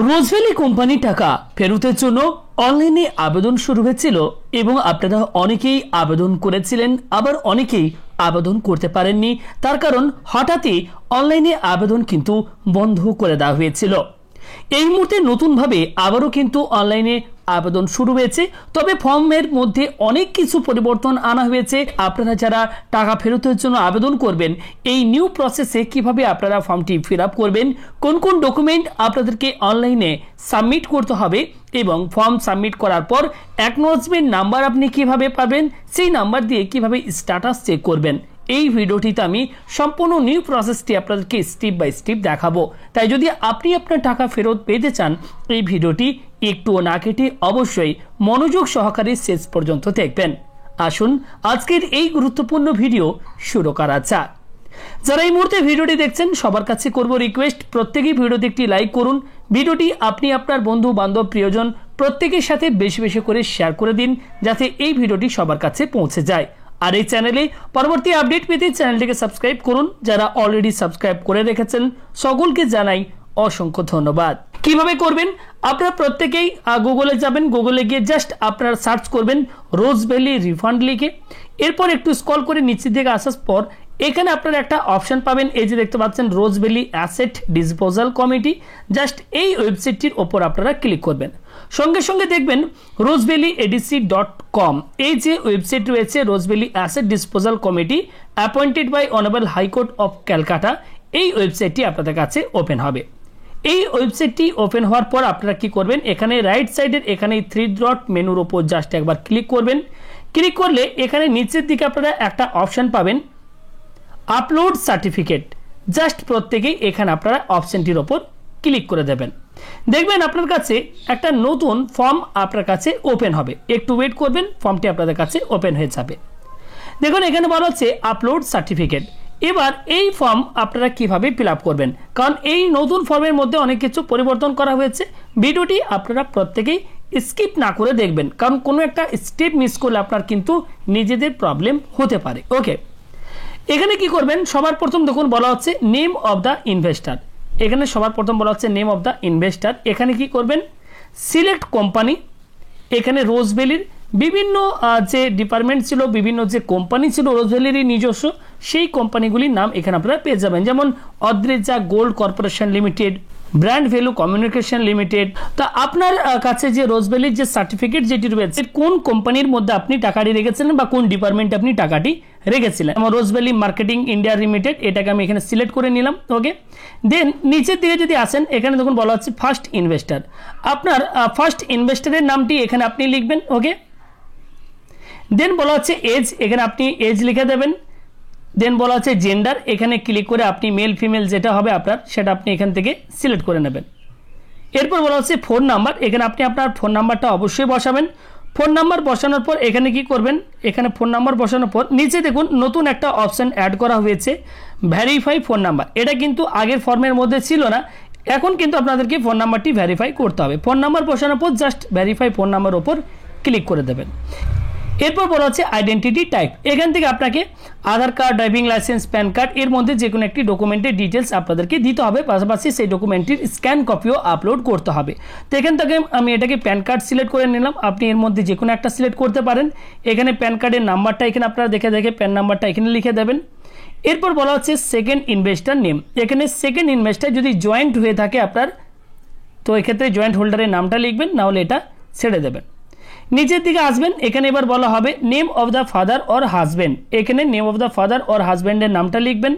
Rose Valley company টাকা ফেরতের জন্য অনলাইনে আবেদন শুরু হয়েছিল এবং আপনারা অনেকেই আবেদন করেছিলেন, আবার অনেকেই আবেদন করতে পারেননি। তার কারণ হঠাৎই অনলাইনে আবেদন কিন্তু বন্ধ করে দেওয়া হয়েছিল। এই মুহূর্তে নতুনভাবে আবারও কিন্তু অনলাইনে আবেদন শুরু হয়েছে, তবে ফর্মের মধ্যে অনেক কিছু পরিবর্তন আনা হয়েছে। আপনারা যারা টাকা ফেরতের জন্য আবেদন করবেন, এই নিউ প্রসেসে কিভাবে আপনারা ফর্মটি ফিল আপ করবেন, কোন কোন ডকুমেন্ট আপনাদেরকে অনলাইনে সাবমিট করতে হবে এবং ফর্ম সাবমিট করার পর অ্যাকনলেজমেন্ট নাম্বার আপনি কিভাবে পাবেন, সেই নাম্বার দিয়ে কিভাবে স্ট্যাটাস চেক করবেন, এই ভিডিওটিতে আমি সম্পূর্ণ নিউ প্রসেসটি আপনাদেরকে স্টেপ বাই স্টেপ দেখাবো। তাই যদি আপনি আপনার টাকা ফেরত পেতে চান, এই ভিডিওটি একটুও না কেটে অবশ্যই মনোযোগ সহকারে শেষ পর্যন্ত দেখবেন। আসুন আজকের এই গুরুত্বপূর্ণ ভিডিও শুরু করা যাক। যারা এই মুহূর্তে ভিডিওটি দেখছেন, সবার কাছে করব রিকোয়েস্ট, প্রত্যেকেই ভিডিওতে একটি লাইক করুন। ভিডিওটি আপনি আপনার বন্ধু বান্ধব প্রিয়জন প্রত্যেকের সাথে বেশি বেশি করে শেয়ার করে দিন, যাতে এই ভিডিওটি সবার কাছে পৌঁছে যায়। আর এই চ্যানেলে পরবর্তী আপডেট পেতে চ্যানেলটিকে সাবস্ক্রাইব করুন। যারা অলরেডি সাবস্ক্রাইব করে রেখেছেন সকলকে জানাই অসংখ্য ধন্যবাদ। কিভাবে করবেন, আপনারা প্রত্যেকেই গুগলে যাবেন, গুগলে গিয়ে জাস্ট আপনারা সার্চ করবেন রোজভ্যালি রিফান্ড লিখে। এরপর একটু স্ক্রল করে নিচের দিকে আসার পর এখানে আপনারা একটা অপশন পাবেন, এই যে দেখতে পাচ্ছেন Rose Valley asset disposal committee. Just এই ওয়েবসাইটটির ওপর আপনারা ক্লিক করবেন। সঙ্গে সঙ্গে দেখবেন rosevellyadc.com, এই যে ওয়েবসাইট রয়েছে Rose Valley asset disposal committee appointed by honourable high court of Calcutta, এই ওয়েবসাইটটি আপনাদের কাছে ওপেন হবে। এই ওয়েবসাইটটি ওপেন হওয়ার পর আপনারা কি করবেন, এখানে রাইট সাইডের এখানে 3 ডট মেনুর ওপর জাস্ট একবার ক্লিক করবেন। ক্লিক করলে এখানে নিচের দিকে আপনারা একটা অপশন পাবেন আপলোড সার্টিফিকেট। জাস্ট প্রত্যেকেই এখানে আপনারা অপশনটির ওপর ক্লিক করে দেবেন। দেখবেন আপনার কাছে একটা নতুন ফর্ম আপনার কাছে ওপেন হবে। একটু ওয়েট করবেন, ফর্মটি আপনাদের কাছে ওপেন হয়ে যাবে। দেখুন এখানে বলা হচ্ছে আপলোড সার্টিফিকেট। এবার এই ফর্ম আপনারা কিভাবে ফিল আপ করবেন, কারণ এই নতুন ফর্মের মধ্যে অনেক কিছু পরিবর্তন করা হয়েছে। ভিডিওটি আপনারা প্রত্যেকেই স্কিপ না করে দেখবেন, কারণ কোনো একটা স্টেপ মিস করলে আপনার কিন্তু নিজেদের প্রবলেম হতে পারে। ওকে, এখানে কি করবেন, সবার প্রথম দেখুন বলা হচ্ছে নেম অফ দ্য ইনভেস্টার। এখানে সবার প্রথম বলা হচ্ছে নেম অফ দ্য ইনভেস্টার। এখানে কি করবেন, সিলেক্ট কোম্পানি। এখানে রোজভ্যালির বিভিন্ন যে ডিপার্টমেন্ট ছিল, বিভিন্ন যে কোম্পানি ছিল রোজভ্যালির নিজস্ব, সেই কোম্পানিগুলির নাম এখানে আপনারা পেয়ে যাবেন, যেমন Adreja gold corporation limited, brand value communication limited. তা আপনার কাছে যে রোজভ্যালির যে সার্টিফিকেট যেটি রয়েছে, কোন কোম্পানির মধ্যে আপনি টাকাটি রেখেছিলেন বা কোন ডিপার্টমেন্টে আপনি টাকাটি রেখেছিলেন। আমার রোজভ্যালি মার্কেটিং ইন্ডিয়া লিমিটেড, এটাকে আমি এখানে সিলেক্ট করে নিলাম। ওকে, দেন নিচের দিকে যদি আসেন, এখানে দেখুন বলা হচ্ছে ফার্স্ট ইনভেস্টার। আপনার ফার্স্ট ইনভেস্টারের নামটি এখানে আপনি লিখবেন। ওকে, দেন বলা হচ্ছে এজ, এখানে আপনি এজ লিখে দেবেন। দেন বলা হচ্ছে জেন্ডার, এখানে ক্লিক করে আপনি মেল ফিমেল যেটা হবে আপনার, সেটা আপনি এখান থেকে সিলেক্ট করে নেবেন। এরপর বলা হচ্ছে ফোন নাম্বার, এখানে আপনি আপনার ফোন নাম্বারটা অবশ্যই বসাবেন। ফোন নাম্বার বসানোর পর এখানে কি করবেন, এখানে ফোন নাম্বার বসানোর পর নিচে দেখুন নতুন একটা অপশন অ্যাড করা হয়েছে ভেরিফাই ফোন নাম্বার। এটা কিন্তু আগের ফর্মের মধ্যে ছিল না, এখন কিন্তু আপনাদেরকে ফোন নাম্বারটি ভেরিফাই করতে হবে। ফোন নাম্বার বসানোর পর জাস্ট ভেরিফাই ফোন নাম্বার ওপর ক্লিক করে দেবেন। এরপর বলা হচ্ছে আইডেন্টিটি টাইপ। এখান থেকে আপনাকে Aadhaar card, driving licence, PAN card, এর মধ্যে যে কোনো একটি ডকুমেন্টের ডিটেলস আপনাদেরকে দিতে হবে, পাশাপাশি সেই ডকুমেন্টটির স্ক্যান কপিও আপলোড করতে হবে। তো এখান থেকে আমি এটাকে প্যান কার্ড সিলেক্ট করে নিলাম। আপনি এর মধ্যে যে কোনো একটা সিলেক্ট করতে পারেন। এখানে প্যান কার্ডের নাম্বারটা এখানে আপনারা দেখে প্যান নাম্বারটা এখানে লিখে দেবেন। এরপর বলা হচ্ছে সেকেন্ড ইনভেস্টার নেম। এখানে সেকেন্ড ইনভেস্টার যদি জয়েন্ট হয়ে থাকে আপনার, তো এক্ষেত্রে জয়েন্ট হোল্ডারের নামটা লিখবেন, না হলে এটা ছেড়ে দেবেন। নিচের দিকে আসবেন, এখানে এবার বলা হবে name of the father or husband. এখানে name of the father or হাজব্যান্ডের নামটা লিখবেন।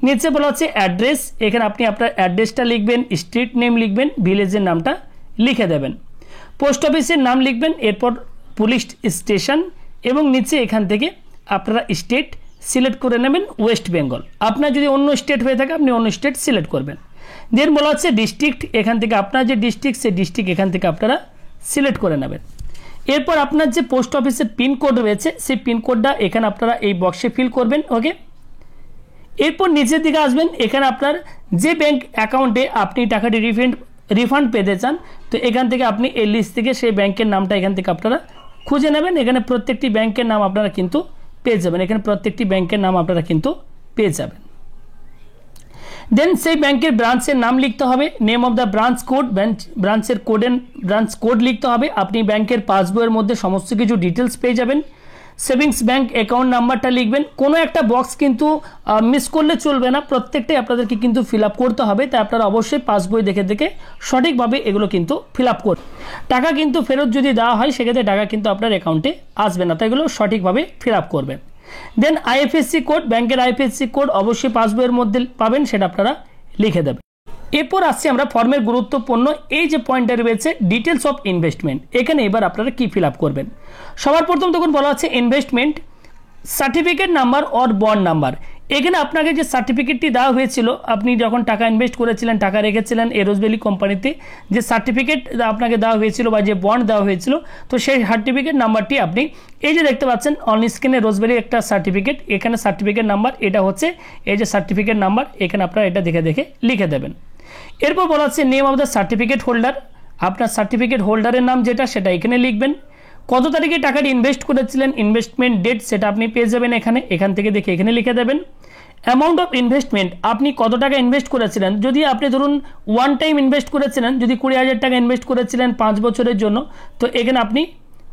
নিচে বলা হচ্ছে অ্যাড্রেস, এখানে আপনি আপনার অ্যাড্রেসটা লিখবেন, স্ট্রিট নেম লিখবেন, ভিলেজের নামটা লিখে দেবেন। পোস্ট অফিসের নাম লিখবেন, এরপর পুলিশ স্টেশন, এবং নিচে এখান থেকে আপনারা স্টেট সিলেক্ট করে নেবেন ওয়েস্ট বেঙ্গল। আপনার যদি অন্য স্টেট হয়ে থাকে আপনি অন্য স্টেট সিলেক্ট করবেন। দেন বলা হচ্ছে ডিস্ট্রিক্ট, এখান থেকে আপনার যে ডিস্ট্রিক্ট সেই ডিস্ট্রিক্ট এখান থেকে আপনারা সিলেক্ট করে নেবেন। এরপর আপনার যে পোস্ট অফিসের পিনকোড রয়েছে সেই পিনকোডটা এখানে আপনারা এই বক্সে ফিল করবেন। ওকে, এরপর নিচের দিকে আসবেন, এখানে আপনার যে ব্যাংক অ্যাকাউন্টে আপনি টাকাটি রিফান্ড পেতে চান, তো এখান থেকে আপনি এই লিস্ট থেকে সেই ব্যাংকের নামটা এখান থেকে আপনারা খুঁজে নেবেন। এখানে প্রত্যেকটি ব্যাংকের নাম আপনারা কিন্তু পেয়ে যাবেন, এখানে প্রত্যেকটি ব্যাংকের নাম আপনারা কিন্তু পেয়ে যাবেন। দেন সেই ব্যাংকের ব্রাঞ্চের নাম লিখতে হবে, name of the branch code, ব্রাঞ্চের ব্রাঞ্চ কোড লিখতে হবে। আপনি ব্যাংকের পাসবইয়ের মধ্যে সমস্ত কিছু ডিটেলস পেয়ে যাবেন। সেভিংস ব্যাংক অ্যাকাউন্ট নাম্বারটা লিখবেন। কোনো একটা বক্স কিন্তু মিস করলে চলবে না, প্রত্যেকটাই আপনাদেরকে কিন্তু ফিল আপ করতে হবে। তাই আপনারা অবশ্যই পাসবই দেখে দেখে সঠিকভাবে এগুলো কিন্তু ফিল আপ করুন। টাকা কিন্তু ফেরত যদি দেওয়া হয় সেক্ষেত্রে টাকা কিন্তু আপনার অ্যাকাউন্টে আসবে না, তাই এগুলো সঠিকভাবে ফিল আপ করবেন। দেন আইএফএসসি কোড, ব্যাংকের আইএফএসসি কোড অবশ্যই পাসবইয়ের মধ্যে পাবেন, সেটা আপনারা লিখে দেবেন। এরপর আসছি আমরা ফর্মের গুরুত্বপূর্ণ এই যে পয়েন্টটা রয়েছে ডিটেলস অফ ইনভেস্টমেন্ট। এখানে এবার আপনারা কি ফিল আপ করবেন। সবার প্রথম তখন বলা হচ্ছে investment certificate number or bond number. এখানে আপনাকে যে সার্টিফিকেটটি দেওয়া হয়েছিল, আপনি যখন টাকা ইনভেস্ট করেছিলেন, টাকা রেখেছিলেন এই রোজ ভ্যালি কোম্পানিতে, যে সার্টিফিকেট আপনাকে দেওয়া হয়েছিল বা যে বন্ড দেওয়া হয়েছিল, তো সেই সার্টিফিকেট নাম্বারটি আপনি এই যে দেখতে পাচ্ছেন অন স্ক্রিনে রোজ ভ্যালি একটা সার্টিফিকেট, এখানে সার্টিফিকেট নাম্বার, এটা হচ্ছে এই যে সার্টিফিকেট নাম্বার, এখানে আপনারা এটা দেখে দেখে লিখে দেবেন। এরপর বলা হচ্ছে name of the certificate holder, আপনার সার্টিফিকেট হোল্ডারের নাম যেটা সেটা এখানে লিখবেন। কত তারিখে টাকাটি ইনভেস্ট করেছিলেন, ইনভেস্টমেন্ট ডেট সেটা আপনি পেয়ে যাবেন এখান থেকে দেখে এখানে লিখে দেবেন। অ্যামাউন্ট অফ ইনভেস্টমেন্ট, আপনি কত টাকা ইনভেস্ট করেছিলেন। যদি আপনি ধরুন ওয়ান টাইম ইনভেস্ট করেছিলেন, যদি 20,000 টাকা ইনভেস্ট করেছিলেন 5 বছরের জন্য, তো এখানে আপনি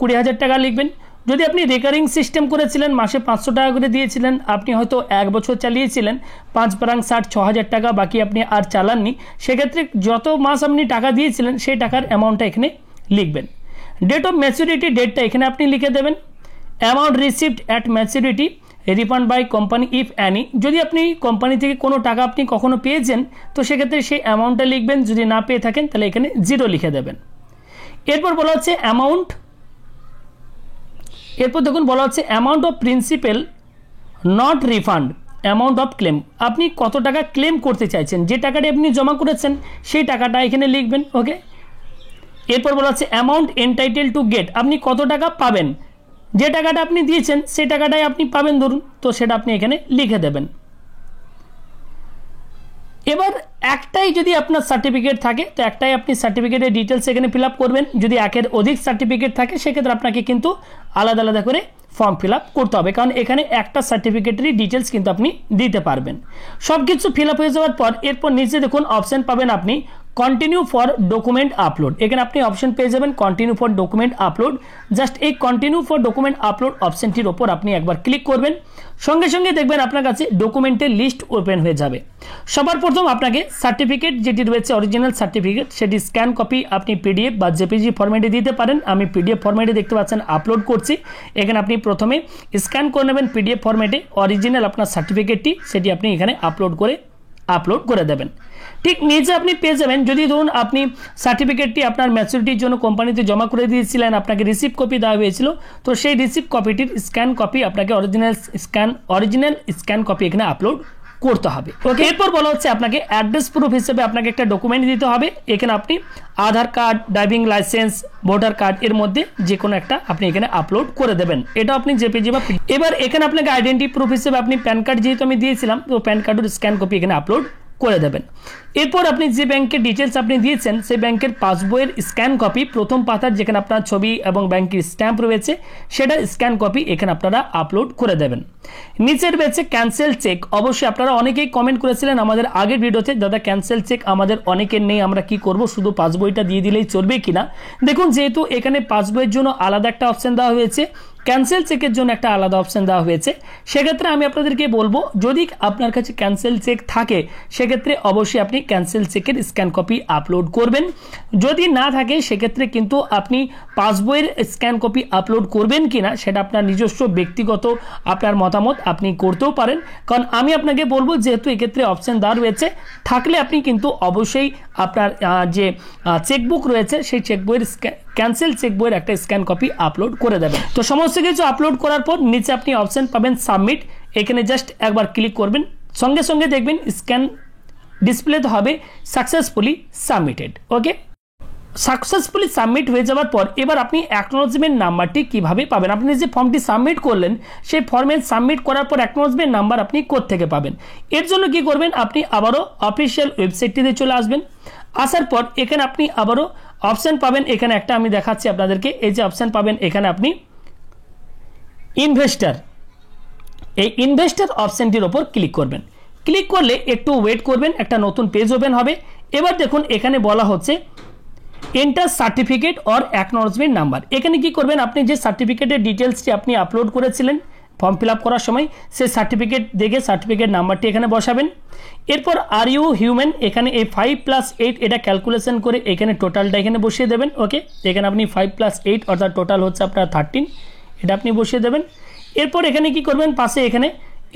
20,000 টাকা লিখবেন। যদি আপনি রেকারিং সিস্টেম করেছিলেন, মাসে 500 টাকা করে দিয়েছিলেন, আপনি হয়তো 1 বছর চালিয়েছিলেন, 5 পারাং 60, 6,000 টাকা, বাকি আপনি আর চালাননি, সেক্ষেত্রে যত মাস আপনি টাকা দিয়েছিলেন সেই টাকার অ্যামাউন্টটা এখানে লিখবেন। ডেট অফ ম্যাচুরিটি, ডেটটা এখানে আপনি লিখে দেবেন। Amount received at maturity, refund by company if any, যদি আপনি কোম্পানি থেকে কোনো টাকা আপনি কখনো পেয়েছেন তো সেক্ষেত্রে সেই অ্যামাউন্টটা লিখবেন, যদি না পেয়ে থাকেন তাহলে এখানে 0 লিখে দেবেন। এরপর বলা হচ্ছে অ্যামাউন্ট, এরপর দেখুন বলা হচ্ছে amount of principal not refund, amount of clans, আপনি কত টাকা ক্লেম করতে চাইছেন, যে টাকাটি আপনি জমা করেছেন সেই টাকাটা এখানে লিখবেন। ওকে, এরপর বলা হচ্ছে অ্যামাউন্ট এন্টাইটেল টু গেট, আপনি কত টাকা পাবেন, যে টাকাটা আপনি দিয়েছেন সেই টাকাটাই আপনি পাবেন ধরুন, তো সেটা আপনি এখানে লিখে দেবেন। এবার একটাই যদি আপনার সার্টিফিকেট থাকে তো একটাই আপনি সার্টিফিকেটের ডিটেলস এখানে ফিল আপ করবেন। যদি একের অধিক সার্টিফিকেট থাকে সেক্ষেত্রে আপনাকে কিন্তু আলাদা আলাদা করে ফর্ম ফিল আপ করতে হবে, কারণ এখানে একটা সার্টিফিকেটেরই ডিটেলস কিন্তু আপনি দিতে পারবেন। সব কিছু ফিল আপ হয়ে যাওয়ার পর এরপর নিচে দেখুন অপশান পাবেন আপনি কন্টিনিউ ফর ডকুমেন্ট আপলোড, এখানে আপনি অপশন পেয়ে যাবেন continue for document upload. Just এই কন্টিনিউ ফর ডকুমেন্ট আপলোড অপশনটির ওপর আপনি একবার ক্লিক করবেন, সঙ্গে সঙ্গে দেখবেন আপনার কাছে ডকুমেন্টের লিস্ট ওপেন হয়ে যাবে। সবার প্রথম আপনাকে সার্টিফিকেট যেটি রয়েছে অরিজিনাল সার্টিফিকেট সেটি স্ক্যান কপি আপনি পিডিএফ বা জেপিজি ফরম্যাটে দিতে পারেন। আমি পিডিএফ ফরম্যাটে দেখতে পাচ্ছেন আপলোড করছি, এখানে আপনি প্রথমে স্ক্যান করে নেবেন পিডিএফ ফরম্যাটে অরিজিনাল আপনার সার্টিফিকেটটি, সেটি আপনি এখানে আপলোড করে দেবেন। ঠিক নিচে আপনি পেয়ে যাবেন, যদি ধরুন আপনি সার্টিফিকেটটি আপনার ম্যাচুরিটির জন্য কোম্পানিতে জমা করে দিয়েছিলেন, আপনাকে রিসিভ কপি দেওয়া হয়েছিল, তো সেই রিসিভ কপিটির স্ক্যান কপি আপনাকে অরিজিনাল স্ক্যান কপি এখানে আপলোড করতে হবে। ওকে, এরপর বলা হচ্ছে আপনাকে অ্যাড্রেস প্রুফ হিসেবে আপনাকে একটা ডকুমেন্ট দিতে হবে। এখানে আপনি Aadhaar card, driving licence, voter card এর মধ্যে যে কোনো একটা আপনি এখানে আপলোড করে দেবেন। এটা আপনি জেপিজি বা এবার এখানে আপনাকে আইডেন্টি প্রুফ হিসেবে আপনি প্যান কার্ড যেহেতু আমি দিয়েছিলাম, তো প্যান কার্ডের স্ক্যান কপি এখানে আপলোড করে দেবেন। এরপর আপনি যে ব্যাংকের ডিটেলস আপনি দিয়েছেন সেই ব্যাংকের পাসবইয়ের স্ক্যান কপি প্রথম পাতার যেখানে আপনার ছবি এবং ব্যাংকের স্ট্যাম্প রয়েছে সেটার স্ক্যান কপি এখানে আপনারা আপলোড করে দেবেন। নিচের রয়েছে ক্যান্সেল চেক, অবশ্যই আপনারা অনেকেই কমেন্ট করেছিলেন আমাদের আগের ভিডিওতে, দাদা ক্যান্সেল চেক আমাদের অনেকের নেই, আমরা কি করব, শুধু পাসবইটা দিয়ে দিলেই চলবে কিনা। দেখুন যেহেতু এখানে পাসবইয়ের জন্য আলাদা একটা অপশন দেওয়া হয়েছে, ক্যান্সেল চেকের জন্য একটা আলাদা অপশন দেওয়া হয়েছে, সেক্ষেত্রে আমি আপনাদেরকে বলবো যদি আপনার কাছে ক্যান্সেল চেক থাকে সেক্ষেত্রে অবশ্যই আপনি ক্যান্সেল চেকের স্ক্যান কপি আপলোড করবেন। যদি না থাকে সেক্ষেত্রে কিন্তু আপনি পাসবইয়ের স্ক্যান কপি আপলোড করবেন কিনা সেটা আপনার নিজস্ব ব্যক্তিগত আপনার মতামত, আপনি করতেও পারেন। কারণ আমি আপনাকে বলবো যেহেতু এক্ষেত্রে অপশন দেওয়া রয়েছে, থাকলে আপনি কিন্তু অবশ্যই আপনার যে চেকবুক রয়েছে সেই চেকবইয়ের ক্যান্সেল চেকবইয়ের একটা স্ক্যান কপি আপলোড করে দেবেন। তো সমস্ত কিছু আপলোড করার পর নিচে আপনি অপশন পাবেন সাবমিট, এখানে জাস্ট একবার ক্লিক করবেন, সঙ্গে সঙ্গে দেখবেন স্ক্যান ডিসপ্লেতে হবে সাকসেসফুলি সাবমিটেড। ওকে, সাকসেসফুলি সাবমিট হয়ে যাওয়ার পর এবার আপনি অ্যাকনোলজমেন্ট নাম্বারটি কিভাবে পাবেন। আপনি যে ফর্মটি সাবমিট করলেন সেই ফর্মে সাবমিট করার পর অ্যাকনোলজমেন্ট নাম্বার আপনি কোত্থেকে পাবেন। এর জন্য কি করবেন, আপনি আবারও অফিসিয়াল ওয়েবসাইটটিতে চলে আসবেন। আসার পর এখানে আপনি আবারও অপশন পাবেন, এখানে একটা আমি দেখাচ্ছি আপনাদেরকে, এই যে অপশন পাবেন এখানে আপনি ইনভেস্টর, এই ইনভেস্টর অপশনটির ওপর ক্লিক করবেন। ক্লিক করলে একটু ওয়েট করবেন, একটা নতুন পেজ ওপেন হবে। এবার দেখুন এখানে বলা হচ্ছে enter certificate or acknowledgement number. এখানে কি করবেন, আপনি যে সার্টিফিকেটের ডিটেলসটি আপনি আপলোড করেছিলেন ফর্ম ফিল আপ করার সময়, সেই সার্টিফিকেট দেখে সার্টিফিকেট নাম্বারটি এখানে বসাবেন। এরপর আর ইউ হিউম্যান, এখানে এই 5+8 এটা ক্যালকুলেশন করে এখানে টোটালটা এখানে বসিয়ে দেবেন। ওকে, এখানে আপনি 5+8 অর্থাৎ টোটাল হচ্ছে আপনার 13, এটা আপনি বসিয়ে দেবেন। এরপর এখানে কি করবেন, পাশে এখানে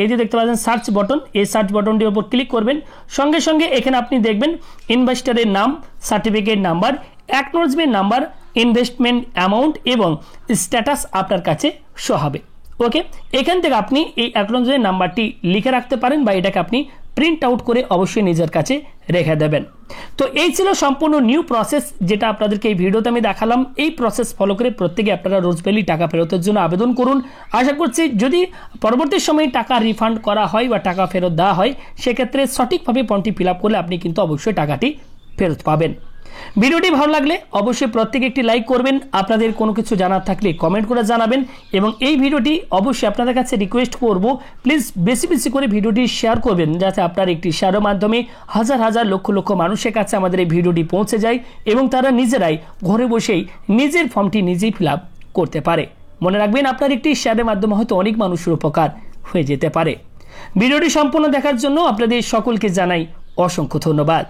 এই যে দেখতে পাচ্ছেন সার্চ বটন, এই সার্চ বটনটির উপর ক্লিক করবেন। সঙ্গে সঙ্গে এখানে আপনি দেখবেন ইনভেস্টরের নাম, certificate number, acknowledgement number, investment amount এবং স্ট্যাটাস আপনার কাছে শো হবে। ওকে, এখান থেকে আপনি এই অ্যাকনলেজমেন্ট নাম্বারটি লিখে রাখতে পারেন বা এটাকে আপনি প্রিন্ট আউট করে অবশ্যই নিজের কাছে রেখে দেবেন। তো এই ছিল সম্পূর্ণ নিউ প্রসেস, যেটা আপনাদেরকে এই ভিডিওতে আমি দেখালাম। এই প্রসেস ফলো করে প্রত্যেকে আপনারা রোজভ্যালি টাকা ফেরতের জন্য আবেদন করুন। আশা করছি যদি পরবর্তী সময়ে টাকা রিফান্ড করা হয় বা টাকা ফেরত দেওয়া হয়, সেক্ষেত্রে সঠিকভাবে ফর্মটি ফিল আপ করলে আপনি কিন্তু অবশ্যই টাকাটি ফেরত পাবেন। ভিডিওটি ভালো লাগলে অবশ্যই প্রত্যেকে একটি লাইক করবেন। আপনাদের কোনো কিছু জানার থাকলে কমেন্ট করে জানাবেন এবং এই ভিডিওটি অবশ্যই আপনাদের কাছে রিকোয়েস্ট করব, প্লিজ বেশি বেশি করে ভিডিওটি শেয়ার করবেন, যাতে আপনার একটি শেয়ারের মাধ্যমে হাজার হাজার লক্ষ লক্ষ মানুষের কাছে আমাদের এই ভিডিওটি পৌঁছে যায় এবং তারা নিজেরাই ঘরে বসেই নিজের ফর্মটি নিজেই ফিল আপ করতে পারে। মনে রাখবেন, আপনার একটি শেয়ারের মাধ্যমে হয়তো অনেক মানুষের উপকার হয়ে যেতে পারে। ভিডিওটি সম্পূর্ণ দেখার জন্য আপনাদের সকলকে জানাই অসংখ্য ধন্যবাদ।